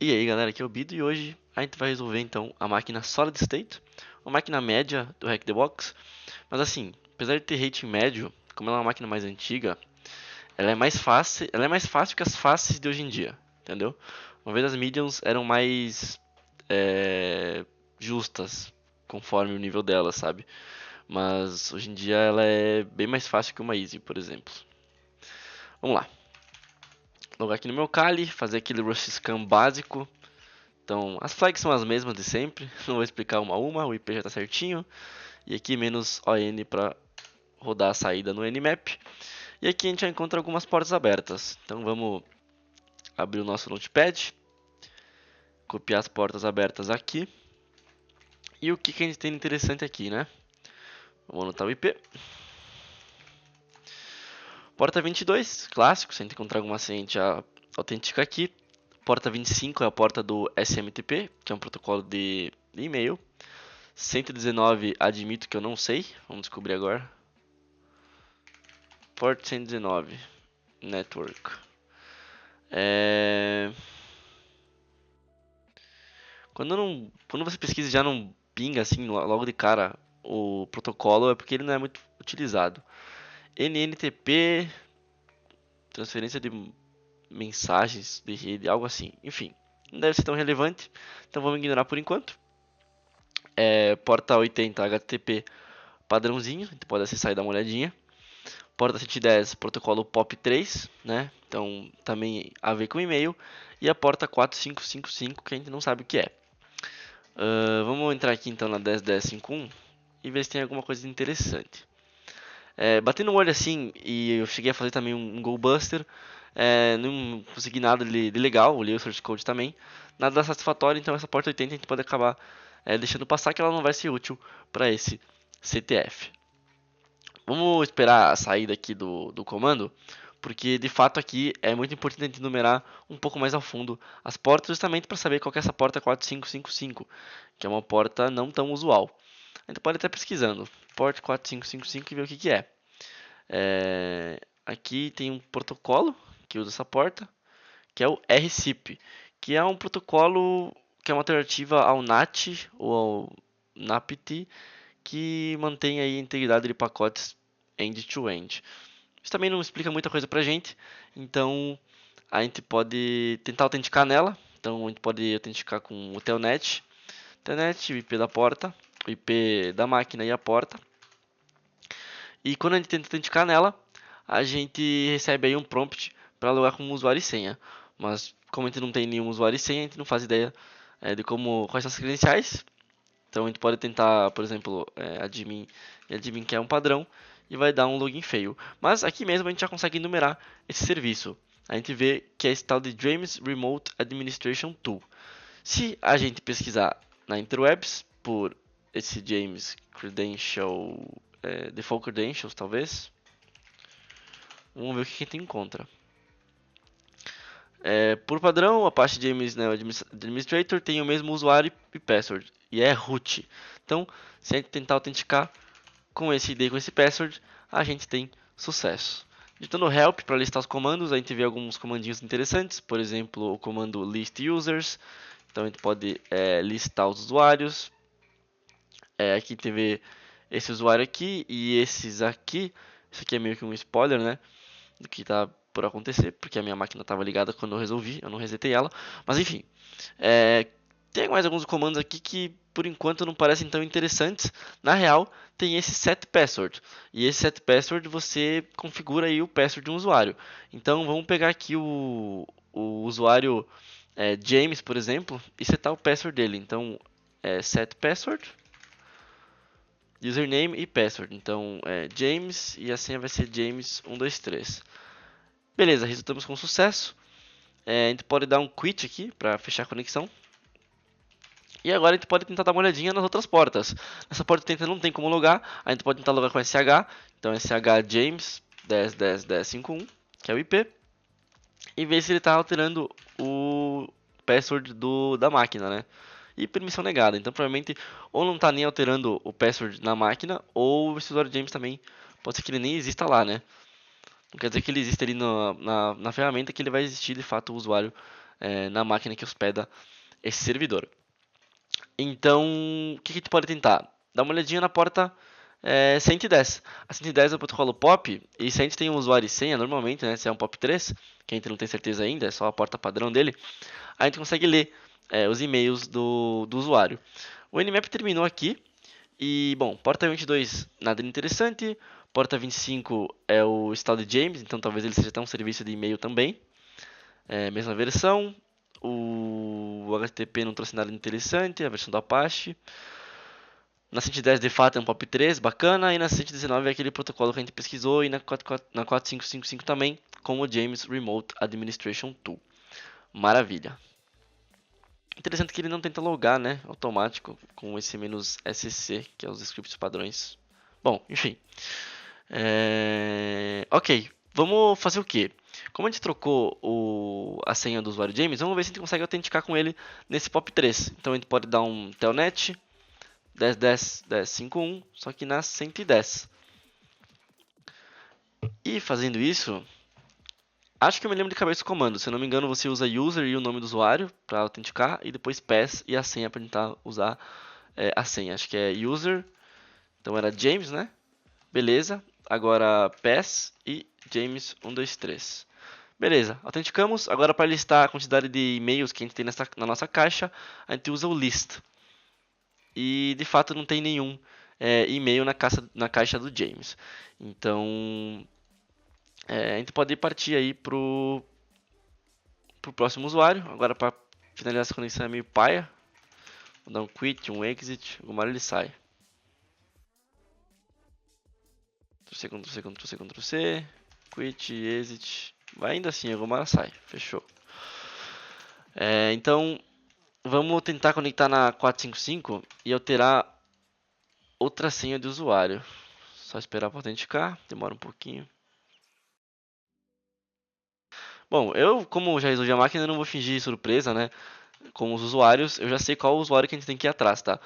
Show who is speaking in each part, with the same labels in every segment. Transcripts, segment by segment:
Speaker 1: E aí galera, aqui é o Bido e hoje a gente vai resolver então a máquina Solid State, uma máquina média do Hack the Box. Mas assim, apesar de ter rating médio, como ela é uma máquina mais antiga, ela é mais fácil que as fáceis de hoje em dia, entendeu? Uma vez as mediums eram mais justas, conforme o nível dela, sabe? Mas hoje em dia ela é bem mais fácil que uma Easy, por exemplo. Vamos lá, logar aqui no meu Kali, fazer aquele rush scan básico. Então, as flags são as mesmas de sempre, não vou explicar uma a uma, o IP já está certinho. E aqui menos ON para rodar a saída no Nmap. E aqui a gente já encontra algumas portas abertas. Então vamos abrir o nosso Notepad, copiar as portas abertas aqui. E o que a gente tem de interessante aqui, né? Vamos anotar o IP. Porta 22, clássico, se a gente encontrar alguma senha a gente já autentica aqui. Porta 25 é a porta do SMTP, que é um protocolo de e-mail. 119 admito que eu não sei, vamos descobrir agora. Port 119 Network. Quando você pesquisa e já não pinga assim logo de cara o protocolo, é porque ele não é muito utilizado. NNTP, transferência de mensagens de rede, algo assim. Enfim, não deve ser tão relevante, então vamos ignorar por enquanto. Porta 80 HTTP padrãozinho, a gente pode acessar e dar uma olhadinha. Porta 110, protocolo POP3, né? Então também a ver com e-mail. E a porta 4555, que a gente não sabe o que é. Vamos entrar aqui então na 10.10.5.1 e ver se tem alguma coisa interessante. Batendo um olho assim, e eu cheguei a fazer também um GoBuster, não consegui nada de legal, olhei o source code também, nada satisfatório, então essa porta 80 a gente pode acabar deixando passar, que ela não vai ser útil para esse CTF. Vamos esperar a saída aqui do comando, porque de fato aqui é muito importante a gente numerar um pouco mais ao fundo as portas, justamente para saber qual que é essa porta 4555, que é uma porta não tão usual. A gente pode estar pesquisando port 4555 e ver o que é. Aqui tem um protocolo que usa essa porta, que é o RCIP, que é um protocolo que é uma alternativa ao NAT ou ao NAPT, que mantém aí a integridade de pacotes end-to-end. Isso também não explica muita coisa pra gente, então a gente pode tentar autenticar nela. Então a gente pode autenticar com o Telnet, o IP da porta, o IP da máquina e a porta. E quando a gente tenta autenticar nela, a gente recebe aí um prompt para logar como usuário e senha. Mas como a gente não tem nenhum usuário e senha, a gente não faz ideia de quais são as credenciais. Então a gente pode tentar, por exemplo, admin e admin que é um padrão e vai dar um login feio. Mas aqui mesmo a gente já consegue enumerar esse serviço. A gente vê que é esse tal de James Remote Administration Tool. Se a gente pesquisar na interwebs por esse James Credential, Default Credentials talvez, vamos ver o que a gente encontra. Por padrão, a parte de James, né, o Administrator tem o mesmo usuário e password, e é root. Então, se a gente tentar autenticar com esse ID, com esse password, a gente tem sucesso. Digitando help para listar os comandos, a gente vê alguns comandinhos interessantes, por exemplo, o comando list users. Então a gente pode listar os usuários. Aqui a gente vê esse usuário aqui e esses aqui. Isso aqui é meio que um spoiler, né, do que está por acontecer, porque a minha máquina estava ligada quando eu resolvi, eu não resetei ela. Mas enfim, tem mais alguns comandos aqui que por enquanto não parecem tão interessantes. Na real, tem esse set password. E esse set password você configura aí o password de um usuário. Então vamos pegar aqui o usuário James, por exemplo, e setar o password dele. Então set password, username e password. Então James e a senha vai ser James123. Beleza, resultamos com sucesso. A gente pode dar um quit aqui para fechar a conexão. E agora a gente pode tentar dar uma olhadinha nas outras portas. Nessa porta 30 não tem como logar, a gente pode tentar logar com SH. Então SH James 10.10.10.5.1, que é o IP. E ver se ele está alterando o password da máquina, né? E permissão negada. Então provavelmente ou não está nem alterando o password na máquina, ou esse usuário James também pode ser que ele nem exista lá, né? Não quer dizer que ele existe ali na ferramenta, que ele vai existir de fato o usuário na máquina que hospeda esse servidor. Então, o que a gente pode tentar? Dá uma olhadinha na porta 110. A 110 é o protocolo POP, e se a gente tem um usuário e senha, normalmente, né, se é um POP 3, que a gente não tem certeza ainda, é só a porta padrão dele, a gente consegue ler os e-mails do usuário. O Nmap terminou aqui, e, bom, porta 22, nada interessante. Porta 25 é o estado de James, então talvez ele seja até um serviço de e-mail também. Mesma versão. O HTTP não trouxe nada interessante, a versão do Apache. Na 110 de fato é um POP3, bacana. E na 119 é aquele protocolo que a gente pesquisou. E na 4555 também, com o James Remote Administration Tool. Maravilha. Interessante que ele não tenta logar, né, automático com esse "-sc", que é os scripts padrões. Bom, enfim. Ok, vamos fazer o quê? Como a gente trocou a senha do usuário James, vamos ver se a gente consegue autenticar com ele nesse POP3. Então a gente pode dar um telnet 10.10.10.51, só que na 110. E fazendo isso, acho que eu me lembro de cabeça o comando. Se eu não me engano, você usa user e o nome do usuário para autenticar, e depois pass e a senha para tentar usar a senha. Acho que é user, então era James, né? Beleza. Agora pass e James 123. Beleza, autenticamos. Agora para listar a quantidade de e-mails que a gente tem na nossa caixa, a gente usa o list. E de fato não tem nenhum e-mail na caixa do James. Então a gente pode partir aí pro próximo usuário. Agora para finalizar essa conexão é meio paia. Vou dar um quit, um exit, alguma hora ele sai. Ctrl+C, Ctrl+C, Ctrl+C, Ctrl+C, quit, exit. Vai ainda assim, alguma hora sai. Fechou. Então vamos tentar conectar na 455 e alterar outra senha de usuário. Só esperar para autenticar, demora um pouquinho. Bom, eu, como já resolvi a máquina, não vou fingir surpresa, né? Com os usuários, eu já sei qual o usuário que a gente tem que ir atrás, tá?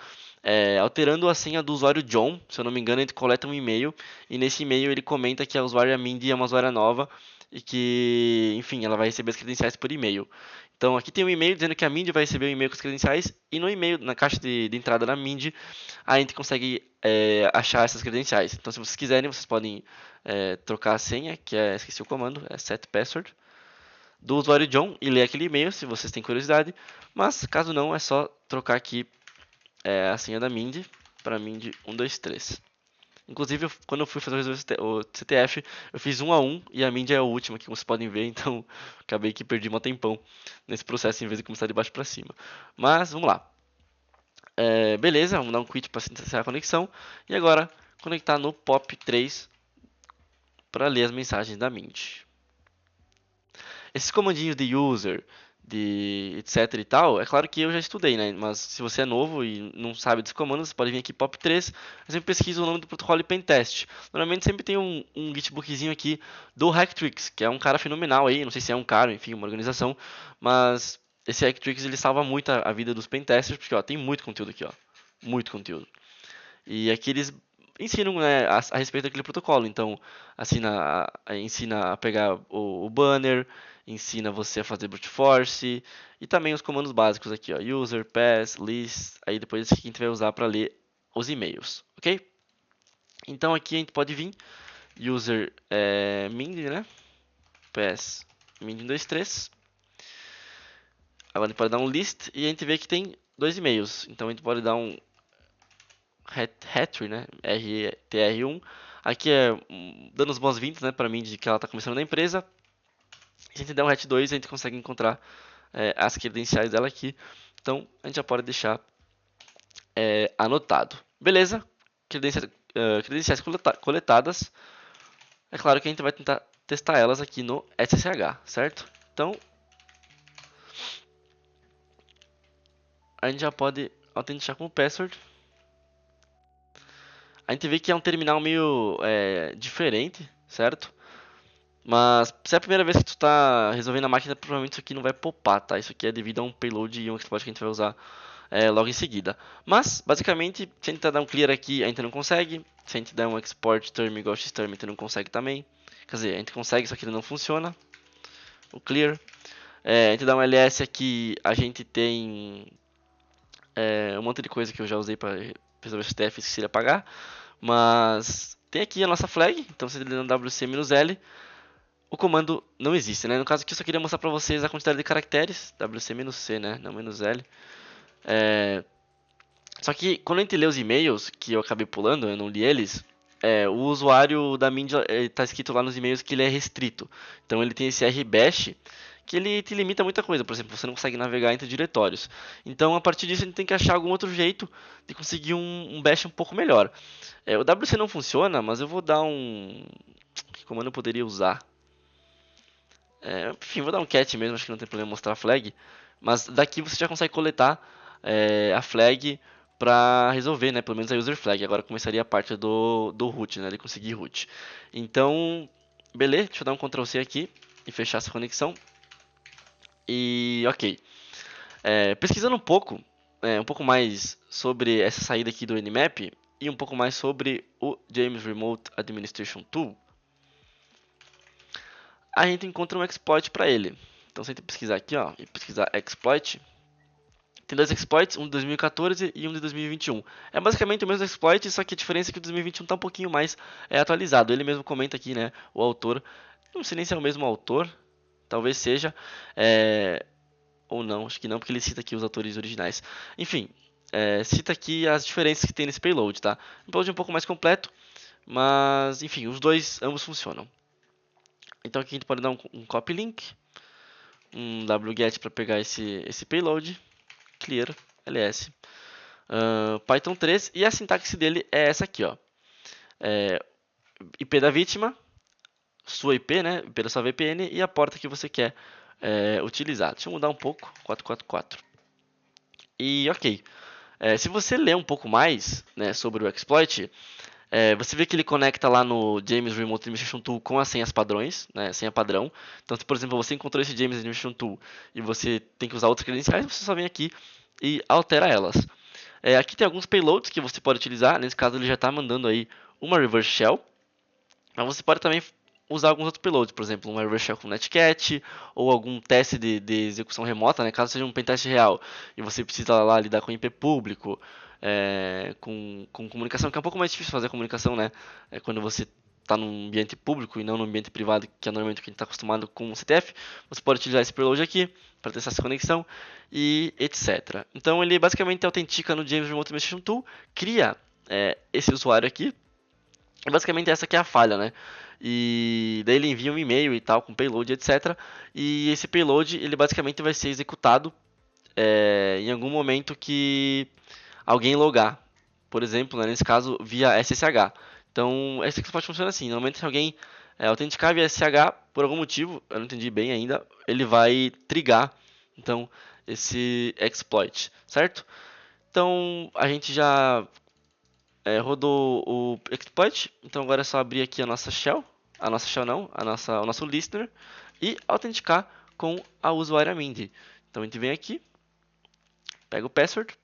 Speaker 1: Alterando a senha do usuário John, se eu não me engano, a gente coleta um e-mail, e nesse e-mail ele comenta que a usuária Mindy é uma usuária nova, e que, enfim, ela vai receber as credenciais por e-mail. Então aqui tem um e-mail dizendo que a Mindy vai receber o e-mail com as credenciais, e no e-mail, na caixa de entrada da Mindy, a gente consegue achar essas credenciais. Então se vocês quiserem, vocês podem trocar a senha, que é, esqueci o comando, é set password, do usuário John e ler aquele e-mail, se vocês têm curiosidade. Mas caso não, é só trocar aqui a senha da Mindy para Mindy 123. Inclusive, quando eu fui fazer o CTF, eu fiz 1 a 1 e a Mindy é a última, que vocês podem ver, então acabei que perdi um tempão nesse processo em vez de começar de baixo para cima. Mas vamos lá. Beleza, vamos dar um quit para iniciar a conexão. E agora, conectar no POP3 para ler as mensagens da Mindy. Esses comandinhos de user, de etc e tal, é claro que eu já estudei, né? Mas se você é novo e não sabe dos comandos, você pode vir aqui POP3, eu sempre pesquiso o nome do protocolo e pentest. Normalmente sempre tem um gitbookzinho aqui do Hacktricks, que é um cara fenomenal aí, não sei se é um cara, enfim, uma organização, mas esse Hacktricks ele salva muito a vida dos pentesters, porque ó, tem muito conteúdo aqui, ó, muito conteúdo. E aqui eles ensinam, né, a respeito daquele protocolo. Então, ensina a pegar o banner, ensina você a fazer brute force e também os comandos básicos aqui, ó, user, pass, list. Aí depois a gente vai usar para ler os e-mails, ok? Então aqui a gente pode vir user mind, né? Pass mind123. Agora a gente pode dar um list e a gente vê que tem dois e-mails. Então a gente pode dar um Hatry, né? RTR1. Aqui é dando as boas-vindas, né, para mim, de que ela está começando na empresa. Se a gente der um hat2, a gente consegue encontrar as credenciais dela aqui. Então, a gente já pode deixar anotado. Beleza? Credenciais coletadas. É claro que a gente vai tentar testar elas aqui no SSH, certo? Então, a gente já pode autenticar com o password. A gente vê que é um terminal meio diferente, certo? Mas se é a primeira vez que tu está resolvendo a máquina, provavelmente isso aqui não vai popar, tá? Isso aqui é devido a um payload e um exploit que a gente vai usar logo em seguida. Mas, basicamente, se a gente dar um clear aqui, a gente não consegue. Se a gente der um export term igual xterm, a gente não consegue também. Quer dizer, a gente consegue, só que ele não funciona. O clear. Entre dar um ls aqui, a gente tem um monte de coisa que eu já usei para resolver o STF e esqueci de apagar. Mas tem aqui a nossa flag, então você dando wc-l, o comando não existe, né? No caso aqui eu só queria mostrar para vocês a quantidade de caracteres, wc-c, né? Não "-l". Só que quando a gente lê os e-mails, que eu acabei pulando, eu não li eles, o usuário da Mind está escrito lá nos e-mails que ele é restrito. Então ele tem esse rbash que ele te limita a muita coisa. Por exemplo, você não consegue navegar entre diretórios. Então a partir disso a gente tem que achar algum outro jeito de conseguir um bash um pouco melhor. O wc não funciona, mas eu vou dar um... Que comando eu poderia usar? Enfim, vou dar um cat mesmo, acho que não tem problema mostrar a flag. Mas daqui você já consegue coletar a flag para resolver, né? Pelo menos a user flag. Agora começaria a parte do root, né? De conseguir root. Então, beleza, deixa eu dar um Ctrl C aqui e fechar essa conexão. E ok. Pesquisando um pouco mais sobre essa saída aqui do Nmap e um pouco mais sobre o James Remote Administration Tool, a gente encontra um exploit para ele. Então, se a gente pesquisar aqui, ó, e pesquisar exploit, tem dois exploits, um de 2014 e um de 2021. É basicamente o mesmo exploit, só que a diferença é que o 2021 está um pouquinho mais atualizado. Ele mesmo comenta aqui, né, o autor. Não sei nem se é o mesmo autor, talvez seja, ou não, acho que não, porque ele cita aqui os autores originais. Enfim, cita aqui as diferenças que tem nesse payload, tá? Um payload um pouco mais completo, mas enfim, os dois, ambos funcionam. Então aqui a gente pode dar um copy link, um wget para pegar esse payload, clear ls, Python 3, e a sintaxe dele é essa aqui, ó. IP da vítima, sua IP, né, IP da sua VPN e a porta que você quer utilizar. Deixa eu mudar um pouco, 444. E ok, se você ler um pouco mais, né, sobre o exploit, você vê que ele conecta lá no James Remote Administration Tool com as senhas padrões, né, senha padrão. Então, se por exemplo você encontrou esse James Administration Tool e você tem que usar outras credenciais, você só vem aqui e altera elas. Aqui tem alguns payloads que você pode utilizar. Nesse caso ele já está mandando aí uma reverse shell, mas você pode também usar alguns outros payloads, por exemplo, uma reverse shell com netcat ou algum teste de execução remota, né? Caso seja um pentest real e você precisa lá lidar com IP público, com comunicação, que é um pouco mais difícil fazer a comunicação, né? Quando você está num ambiente público e não num ambiente privado, que é normalmente o que a gente está acostumado com o CTF, você pode utilizar esse payload aqui para testar essa conexão e etc. Então ele basicamente autentica no James Remote Administration Tool, cria esse usuário aqui, e basicamente essa aqui é a falha, né? E daí ele envia um e-mail e tal com payload, etc. E esse payload ele basicamente vai ser executado em algum momento que alguém logar, por exemplo, né, nesse caso via SSH. Então esse exploit funciona assim: normalmente se alguém autenticar via SSH por algum motivo, eu não entendi bem ainda, ele vai trigar então esse exploit, certo? Então a gente já rodou o exploit, então agora é só abrir aqui a nossa shell não, o nosso listener e autenticar com a usuária Mindy. Então a gente vem aqui, pega o password.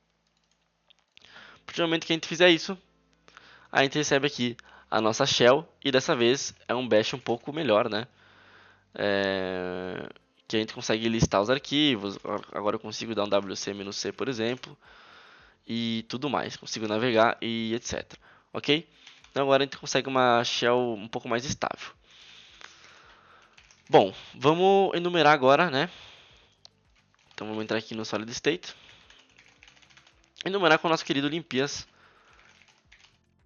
Speaker 1: A partir do momento que a gente fizer isso, a gente recebe aqui a nossa shell e dessa vez é um bash um pouco melhor, né? Que a gente consegue listar os arquivos. Agora eu consigo dar um wc-c, por exemplo, e tudo mais. Consigo navegar e etc. Ok? Então agora a gente consegue uma shell um pouco mais estável. Bom, vamos enumerar agora, né? Então vamos entrar aqui no Solid State. Enumerar com o nosso querido limpias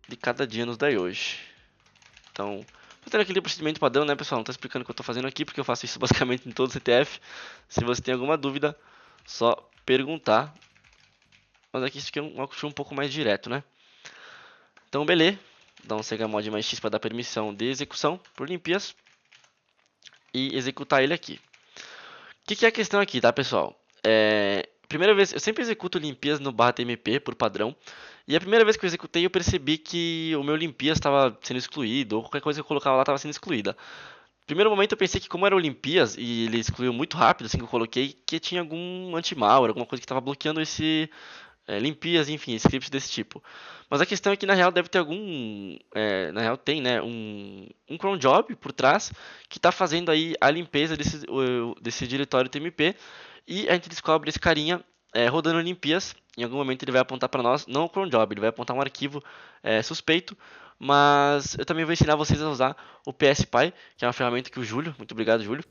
Speaker 1: de cada dia nos daí hoje. Então, fazendo aquele procedimento padrão, né, pessoal? Não estou explicando o que eu estou fazendo aqui, porque eu faço isso basicamente em todo o CTF. Se você tem alguma dúvida, só perguntar. Mas aqui isso aqui é um pouco mais direto, né? Então, beleza. Dá um chmod mais x para dar permissão de execução por limpias. E executar ele aqui. O que é a questão aqui, tá, pessoal? Primeira vez, eu sempre executo limpias no /tmp por padrão. E a primeira vez que eu executei, eu percebi que o meu limpias estava sendo excluído, ou qualquer coisa que eu colocava lá estava sendo excluída. No primeiro momento eu pensei que como era o limpias e ele excluiu muito rápido, assim que eu coloquei, que tinha algum anti-malware, alguma coisa que estava bloqueando limpias, enfim, scripts desse tipo. Mas a questão é que na real deve ter na real tem, né, um cron job por trás que está fazendo aí a limpeza desse diretório TMP e a gente descobre esse carinha rodando limpias. Em algum momento ele vai apontar para nós, não o cron job, ele vai apontar um arquivo suspeito. Mas eu também vou ensinar vocês a usar o PSPy, que é uma ferramenta que o Júlio, muito obrigado Júlio,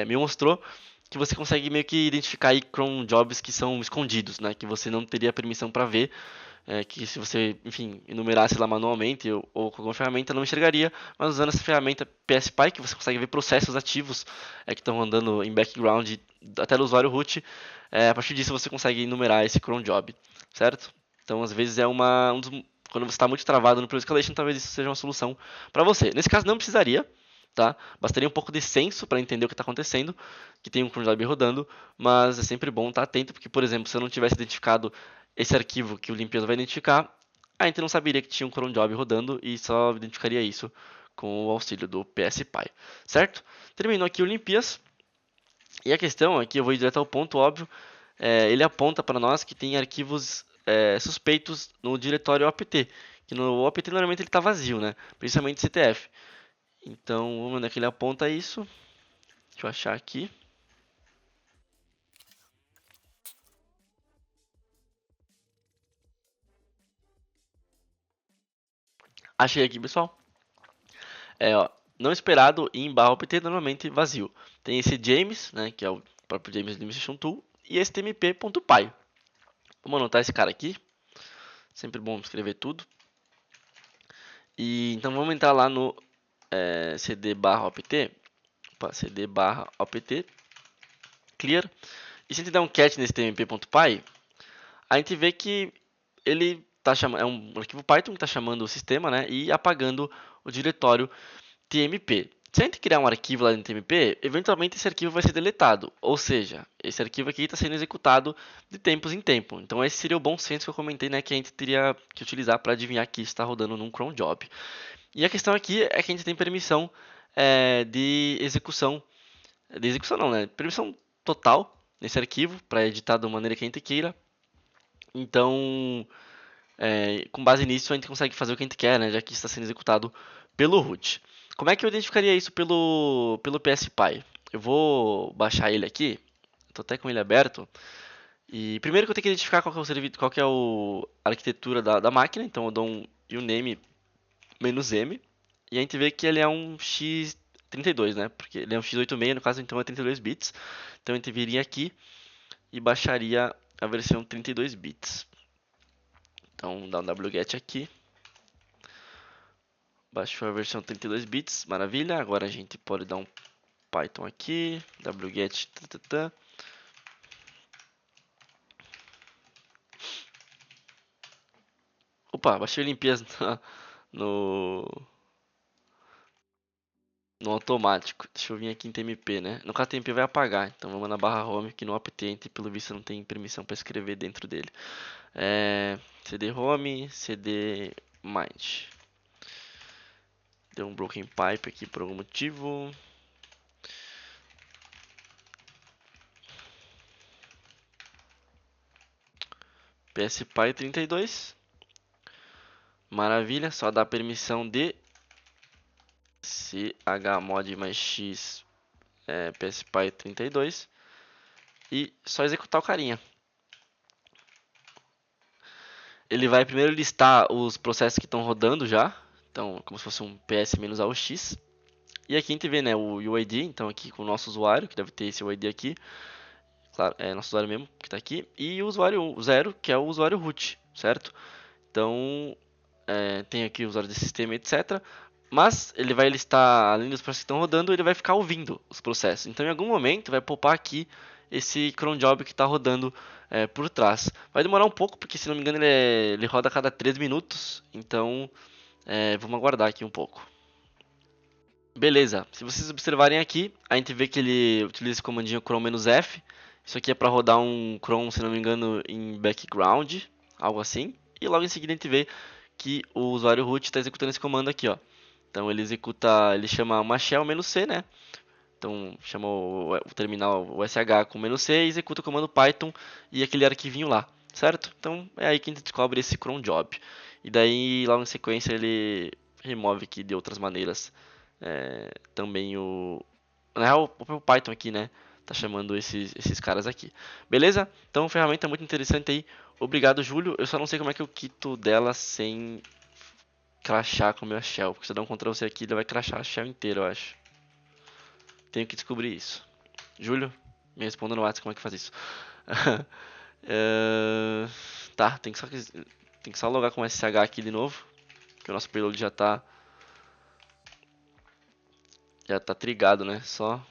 Speaker 1: me mostrou que você consegue meio que identificar aí cron jobs que são escondidos, né? Que você não teria permissão para ver, que se você, enfim, enumerasse lá manualmente ou com alguma ferramenta não enxergaria, mas usando essa ferramenta PSPy, que você consegue ver processos ativos que estão andando em background até do usuário root, a partir disso você consegue enumerar esse cron job, certo? Então, às vezes quando você está muito travado no pre-escalation, talvez isso seja uma solução para você. Nesse caso, não precisaria, tá? Bastaria um pouco de senso para entender o que está acontecendo, que tem um cron job rodando, mas é sempre bom estar atento, porque, por exemplo, se eu não tivesse identificado esse arquivo que o limpias vai identificar, a gente não saberia que tinha um cron job rodando e só identificaria isso com o auxílio do PSPy, certo? Terminou aqui o limpias, e a questão aqui, eu vou ir direto ao ponto, óbvio, ele aponta para nós que tem arquivos suspeitos no diretório opt, que no opt normalmente ele está vazio, né? Principalmente CTF. Então, vamos ver onde é que ele aponta isso. Deixa eu achar aqui. Achei aqui, pessoal. Ó, não esperado em barra opt normalmente vazio. Tem esse James, né, que é o próprio James Administration Tool, e esse tmp.py. Vamos anotar esse cara aqui. Sempre bom escrever tudo. E então vamos entrar lá no cd barra opt. Cd barra opt clear. E se a gente der um cat nesse tmp.py, a gente vê que ele é um arquivo Python que está chamando o sistema, né, e apagando o diretório TMP. Se a gente criar um arquivo lá no TMP, eventualmente esse arquivo vai ser deletado. Ou seja, esse arquivo aqui está sendo executado de tempos em tempo. Então esse seria o bom senso que eu comentei, né, que a gente teria que utilizar para adivinhar que isso está rodando num cron job. E a questão aqui é que a gente tem permissão de execução. De execução não, né? Permissão total nesse arquivo para editar da maneira que a gente queira. Então, com base nisso, a gente consegue fazer o que a gente quer, né? Já que está sendo executado pelo root. Como é que eu identificaria isso pelo PSPy? Eu vou baixar ele aqui. Estou até com ele aberto. E primeiro que eu tenho que identificar qual que é a arquitetura da máquina. Então eu dou um uname "-m". E a gente vê que ele é um x32, né? Porque ele é um x86, no caso, então é 32 bits. Então a gente viria aqui e baixaria a versão 32 bits. Então dá um wget aqui. Baixou a versão 32 bits, maravilha. Agora a gente pode dar um Python aqui, wget. Opa, baixei limpias no, no automático. Deixa eu vir aqui em TMP, né? No caso, TMP vai apagar. Então vamos na barra home, que no apt, pelo visto, não tem permissão para escrever dentro dele. cd home, cd mind. Deu um broken pipe aqui por algum motivo. PSPy 32. Maravilha, só dá permissão de chmod mais x PSPy 32 e só executar o carinha. Ele vai primeiro listar os processos que estão rodando já, então como se fosse um ps-aux. E aqui a gente vê, né, o UID, então aqui com o nosso usuário, que deve ter esse UID aqui, claro, é nosso usuário mesmo que está aqui, e o usuário 0, que é o usuário root, certo? Então tem aqui o usuário de sistema, etc. Mas ele vai listar, além dos processos que estão rodando, ele vai ficar ouvindo os processos. Então, em algum momento, vai popar aqui esse cron job que está rodando por trás. Vai demorar um pouco, porque se não me engano ele roda a cada 3 minutos. Então, vamos aguardar aqui um pouco. Beleza, se vocês observarem aqui, a gente vê que ele utiliza esse comandinho cron-f. Isso aqui é para rodar um cron, se não me engano, em background, algo assim. E logo em seguida a gente vê que o usuário root está executando esse comando aqui, ó. Então ele chama uma shell "-c", né? Então chama o terminal o sh com "-c" e executa o comando Python e aquele arquivinho lá. certo? Então é aí que a gente descobre esse cron job. E daí, logo em sequência, ele remove aqui de outras maneiras também o. Na real, o próprio Python aqui, né? Tá chamando esses caras aqui. Beleza? Então, ferramenta muito interessante aí. Obrigado, Júlio. Eu só não sei como é que eu quito dela sem crashar com o meu shell. Porque se eu der um Ctrl C aqui, ele vai crashar a shell inteira, eu acho. Tenho que descobrir isso. Júlio, me responda no WhatsApp como é que faz isso. Tá, tem que só logar com o SSH aqui de novo. Que o nosso payload já tá trigado, né? Só.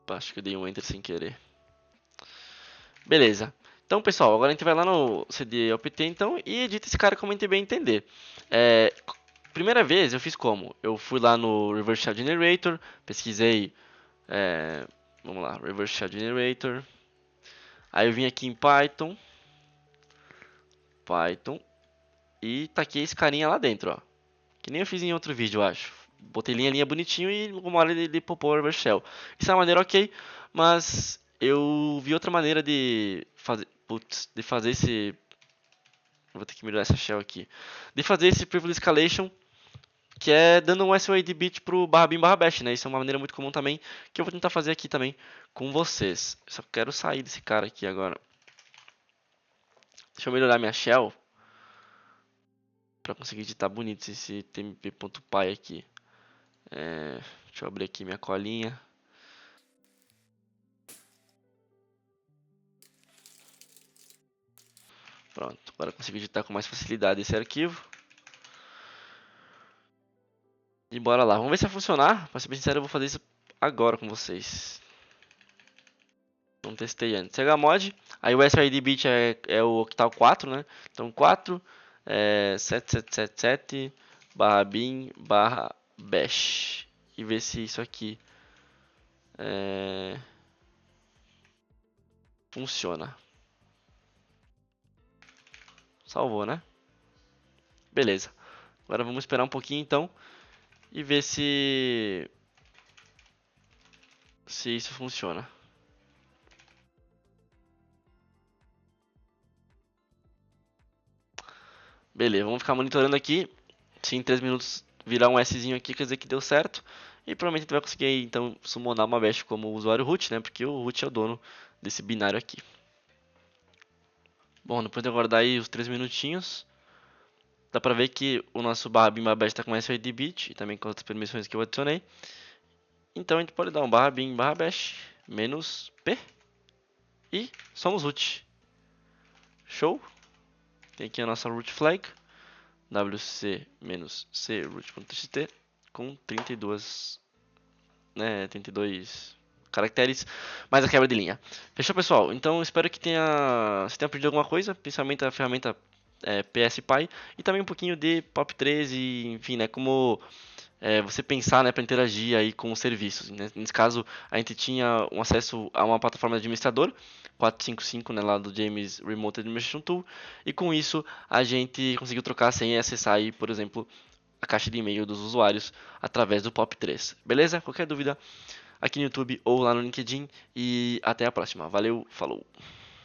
Speaker 1: Acho que eu dei um enter sem querer. Beleza. Então, pessoal, agora a gente vai lá no CD opt então e edita esse cara como a gente bem entender. Primeira vez eu fiz como? Eu fui lá no Reverse Shell Generator, pesquisei, vamos lá, Reverse Shell Generator. Aí eu vim aqui em Python e taquei esse carinha lá dentro, ó. Que nem eu fiz em outro vídeo, eu acho. Botei linha bonitinho e uma hora ele popou o Reverse Shell. Isso é uma maneira ok, mas eu vi outra maneira de fazer esse. Vou ter que melhorar essa shell aqui. De fazer esse Privilege Escalation, que é dando um SOAD bit pro /bin/bash, né? Isso é uma maneira muito comum também, que eu vou tentar fazer aqui também com vocês. Só quero sair desse cara aqui agora. Deixa eu melhorar minha shell para conseguir editar bonito esse tmp.py aqui. Deixa eu abrir aqui minha colinha. Pronto, agora consigo editar com mais facilidade esse arquivo. E bora lá, vamos ver se vai funcionar. Pra ser bem sincero, eu vou fazer isso agora com vocês. Não testei antes. Chmod, aí o SID bit é o octal 4, né? Então 4 7777 bin bash. E ver se isso aqui funciona. Salvou, né? Beleza. Agora vamos esperar um pouquinho então e ver se isso funciona. Beleza, vamos ficar monitorando aqui. Se em 3 minutos virar um Szinho aqui, quer dizer que deu certo. E provavelmente a gente vai conseguir então summonar uma bash como usuário root, né? Porque o root é o dono desse binário aqui. Bom, depois de aguardar aí os 3 minutinhos, dá pra ver que o nosso /bin/bash está com SID bit e também com outras permissões que eu adicionei. Então a gente pode dar um /bin/bash -p e somos root. Show? Tem aqui a nossa root flag, wc-c root.txt com 32 caracteres, mais a quebra de linha. Fechou, pessoal? Então espero que você tenha aprendido alguma coisa, principalmente a ferramenta PSPy e também um pouquinho de POP3 e, enfim, né, como você pensar, né, para interagir aí com os serviços. Né? Nesse caso, a gente tinha um acesso a uma plataforma de administrador, 455, né, lá do James Remote Administration Tool, e com isso a gente conseguiu trocar a senha e acessar aí, por exemplo, a caixa de e-mail dos usuários através do POP3. Beleza? Qualquer dúvida aqui no YouTube ou lá no LinkedIn e até a próxima. Valeu, falou!